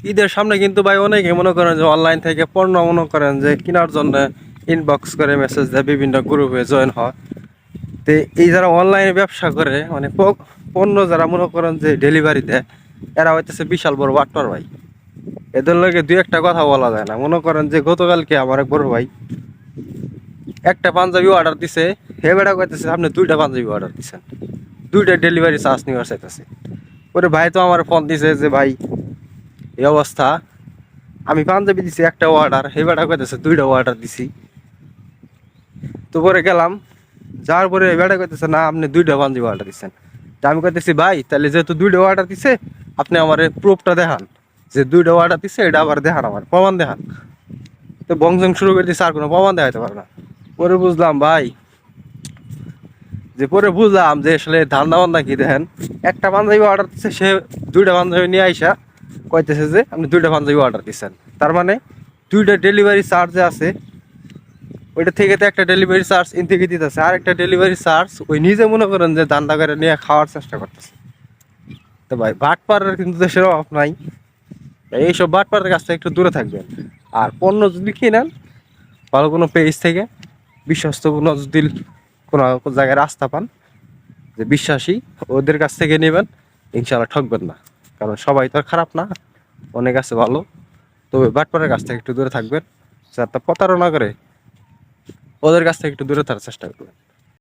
ঈদের সামনে কিন্তু ভাই অনেকে মনে করেন যে অনলাইন থেকে পণ্য মনে করেন যে কেনার জন্য ইনবক্স করে মেসেজ দেয়, বিভিন্ন গ্রুপে জয়েন হয়। তো এই যারা অনলাইনে ব্যবসা করে মানে পণ্য যারা মনে করেন যে ডেলিভারি দেয়, এরা হইতেছে বিশাল বড় বাটপার ভাই। এদের লগে দুই একটা কথা বলা যায় না। মনে করেন যে গতকালকে আমার এক বড় ভাই একটা পাঞ্জাবি অর্ডার দিছে, হে বেটা কইতেছে আপনি দুইটা পাঞ্জাবি অর্ডার দিচ্ছেন, দুইটা ডেলিভারি চার্জ নিয়ে চাইতেছে। ওরে ভাই তো আমার ফোন দিছে যে ভাই এই অবস্থা, আমি পাঞ্জাবি দিছি একটা অর্ডার, হে বেটা কইতেছে দুইটা অর্ডার দিছি। তো পরে গেলাম, যার পরে বেটা কইতেছে না আপনি দুইটা পাঞ্জাবি অর্ডার দিচ্ছেন। তা আমি কইতেছি ভাই তাহলে যেহেতু দুইটা অর্ডার দিছে আপনি আমার প্রুফটা দেখান, যে দুইটা অর্ডার দিছে এটা আবার দেখান, আমার প্রমাণ দেখান। তো বংশং শুরু করে দিচ্ছে, আর কোনো প্রমাণ দেখাতে পারে না। পরে বুঝলাম ভাই, যে পরে বুঝলাম যে আসলে ধান্দা বান্দা কি দেখেন, একটা পাঞ্জাবি অর্ডার দিচ্ছে, সে দুইটা পাঞ্জাবি নিয়ে আইসা কইতেছে যে আপনি দুইটা পাঞ্জাবি অর্ডার দিচ্ছেন। তার মানে দুইটা ডেলিভারি চার্জ আছে, ওইটা থেকে তো একটা ডেলিভারি চার্জ ইন থেকে দিতেছে, আর একটা ডেলিভারি চার্জ ওই নিজে মনে করেন যে ধান্দা করে নিয়ে খাওয়ার চেষ্টা করতেছে। তো ভাই বাটপাড়ার কিন্তু দেশের অভাব নাই, এইসব বাটপাড়ার কাছ থেকে একটু দূরে থাকবেন। আর পণ্য যদি কিনেন ভালো কোনো পেজ থেকে, বিশ্বস্ত কোনো যদি কোনো জায়গায় রাস্তা পান যে বিশ্বাসী, ওদের কাছ থেকে নেবেন, ইনশাল্লাহ ঠকবেন না। কারণ সবাই তো আর খারাপ না, অনেক আছে ভালো। তবে বাটপাড়ার কাছ থেকে একটু দূরে থাকবেন, যাতে প্রতারণা করে ওদের কাছ থেকে একটু দূরে থাকার চেষ্টা করবেন।